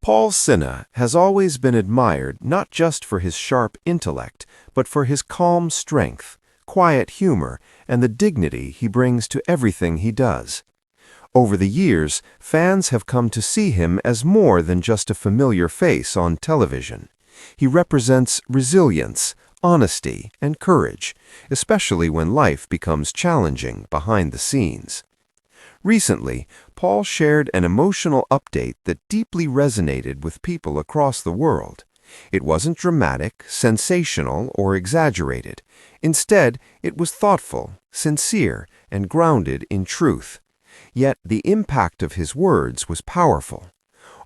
Paul Sinha has always been admired not just for his sharp intellect, but for his calm strength, quiet humor, and the dignity he brings to everything he does. Over the years, fans have come to see him as more than just a familiar face on television. He represents resilience, honesty, and courage, especially when life becomes challenging behind the scenes. Recently, Paul shared an emotional update that deeply resonated with people across the world. It wasn't dramatic, sensational, or exaggerated. Instead, it was thoughtful, sincere, and grounded in truth. Yet the impact of his words was powerful.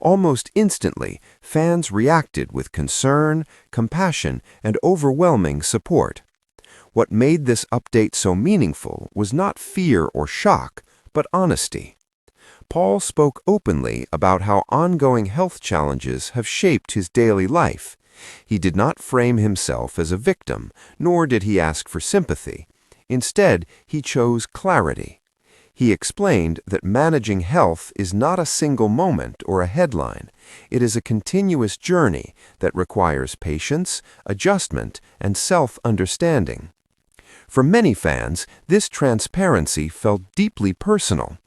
Almost instantly, fans reacted with concern, compassion, and overwhelming support. What made this update so meaningful was not fear or shock, but honesty. Paul spoke openly about how ongoing health challenges have shaped his daily life. He did not frame himself as a victim, nor did he ask for sympathy. Instead, he chose clarity. He explained that managing health is not a single moment or a headline. It is a continuous journey that requires patience, adjustment, and self-understanding. For many fans, this transparency felt deeply personal.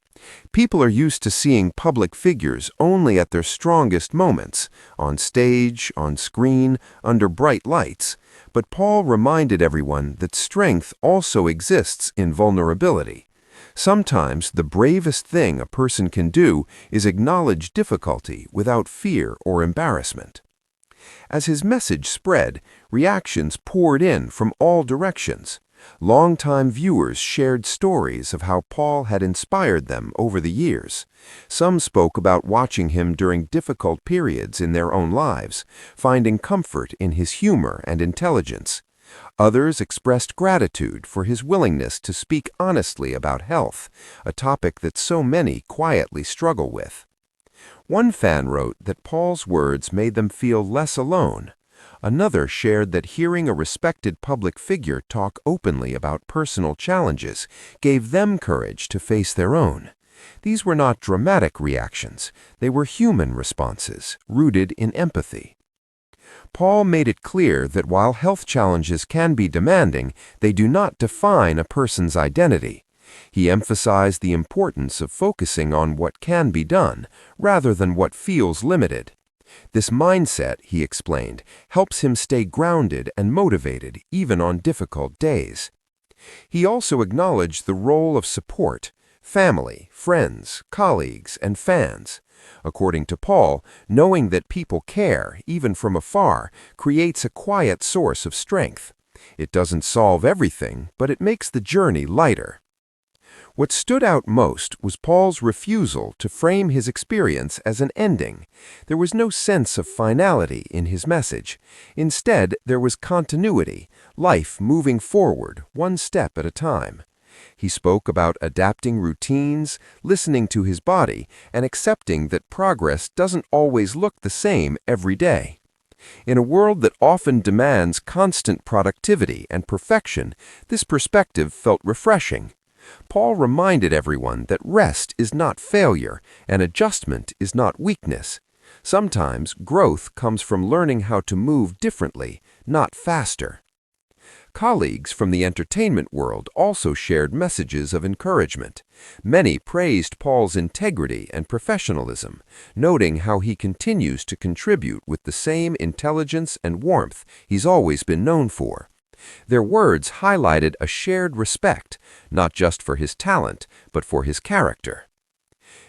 People are used to seeing public figures only at their strongest moments, on stage, on screen, under bright lights. But Paul reminded everyone that strength also exists in vulnerability. Sometimes the bravest thing a person can do is acknowledge difficulty without fear or embarrassment. As his message spread, reactions poured in from all directions. Longtime viewers shared stories of how Paul had inspired them over the years. Some spoke about watching him during difficult periods in their own lives, finding comfort in his humor and intelligence. Others expressed gratitude for his willingness to speak honestly about health, a topic that so many quietly struggle with. One fan wrote that Paul's words made them feel less alone. Another shared that hearing a respected public figure talk openly about personal challenges gave them courage to face their own. These were not dramatic reactions. They were human responses, rooted in empathy. Paul made it clear that while health challenges can be demanding, they do not define a person's identity. He emphasized the importance of focusing on what can be done, rather than what feels limited. This mindset, he explained, helps him stay grounded and motivated even on difficult days. He also acknowledged the role of support: family, friends, colleagues, and fans. According to Paul, knowing that people care, even from afar, creates a quiet source of strength. It doesn't solve everything, but it makes the journey lighter. What stood out most was Paul's refusal to frame his experience as an ending. There was no sense of finality in his message. Instead, there was continuity, life moving forward, one step at a time. He spoke about adapting routines, listening to his body, and accepting that progress doesn't always look the same every day. In a world that often demands constant productivity and perfection, this perspective felt refreshing. Paul reminded everyone that rest is not failure and adjustment is not weakness. Sometimes growth comes from learning how to move differently, not faster. Colleagues from the entertainment world also shared messages of encouragement. Many praised Paul's integrity and professionalism, noting how he continues to contribute with the same intelligence and warmth he's always been known for. Their words highlighted a shared respect, not just for his talent, but for his character.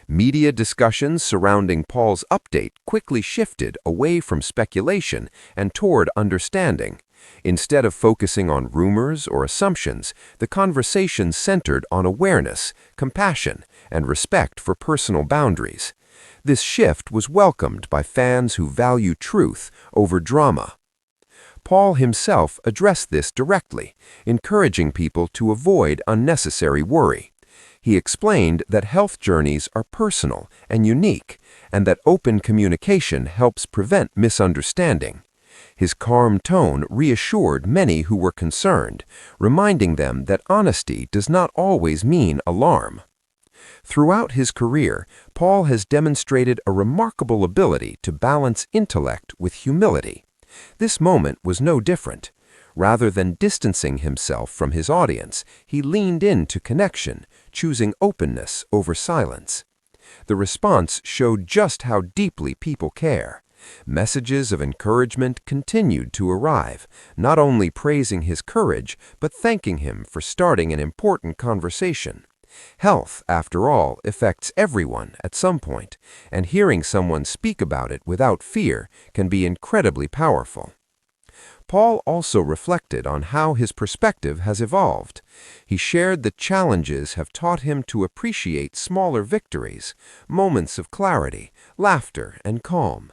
Media discussions surrounding Paul's update quickly shifted away from speculation and toward understanding. Instead of focusing on rumors or assumptions, the conversation centered on awareness, compassion, and respect for personal boundaries. This shift was welcomed by fans who value truth over drama. Paul himself addressed this directly, encouraging people to avoid unnecessary worry. He explained that health journeys are personal and unique, and that open communication helps prevent misunderstanding. His calm tone reassured many who were concerned, reminding them that honesty does not always mean alarm. Throughout his career, Paul has demonstrated a remarkable ability to balance intellect with humility. This moment was no different. Rather than distancing himself from his audience, he leaned into connection, choosing openness over silence. The response showed just how deeply people care. Messages of encouragement continued to arrive, not only praising his courage, but thanking him for starting an important conversation. Health, after all, affects everyone at some point, and hearing someone speak about it without fear can be incredibly powerful. Paul also reflected on how his perspective has evolved. He shared that challenges have taught him to appreciate smaller victories, moments of clarity, laughter, and calm.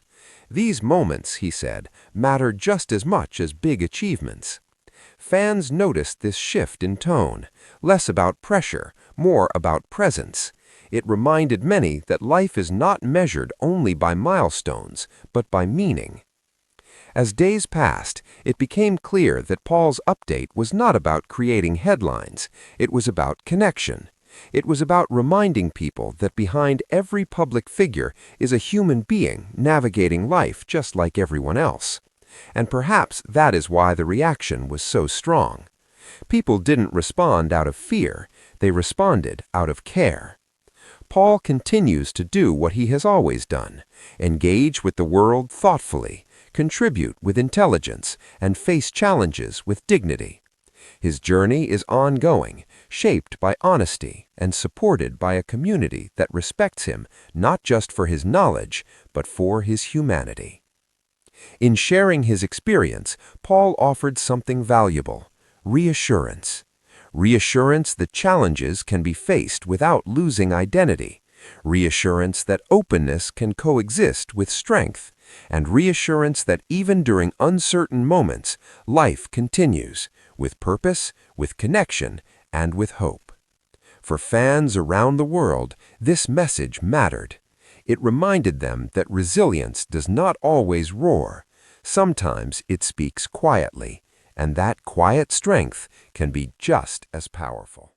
These moments, he said, matter just as much as big achievements. Fans noticed this shift in tone, less about pressure, more about presence. It reminded many that life is not measured only by milestones, but by meaning. As days passed, it became clear that Paul's update was not about creating headlines. It was about connection. It was about reminding people that behind every public figure is a human being navigating life just like everyone else. And perhaps that is why the reaction was so strong. People didn't respond out of fear, they responded out of care. Paul continues to do what he has always done: engage with the world thoughtfully, contribute with intelligence, and face challenges with dignity. His journey is ongoing, shaped by honesty and supported by a community that respects him not just for his knowledge, but for his humanity. In sharing his experience, Paul offered something valuable: reassurance. Reassurance that challenges can be faced without losing identity. Reassurance that openness can coexist with strength. And reassurance that even during uncertain moments, life continues, with purpose, with connection, and with hope. For fans around the world, this message mattered. It reminded them that resilience does not always roar. Sometimes it speaks quietly, and that quiet strength can be just as powerful.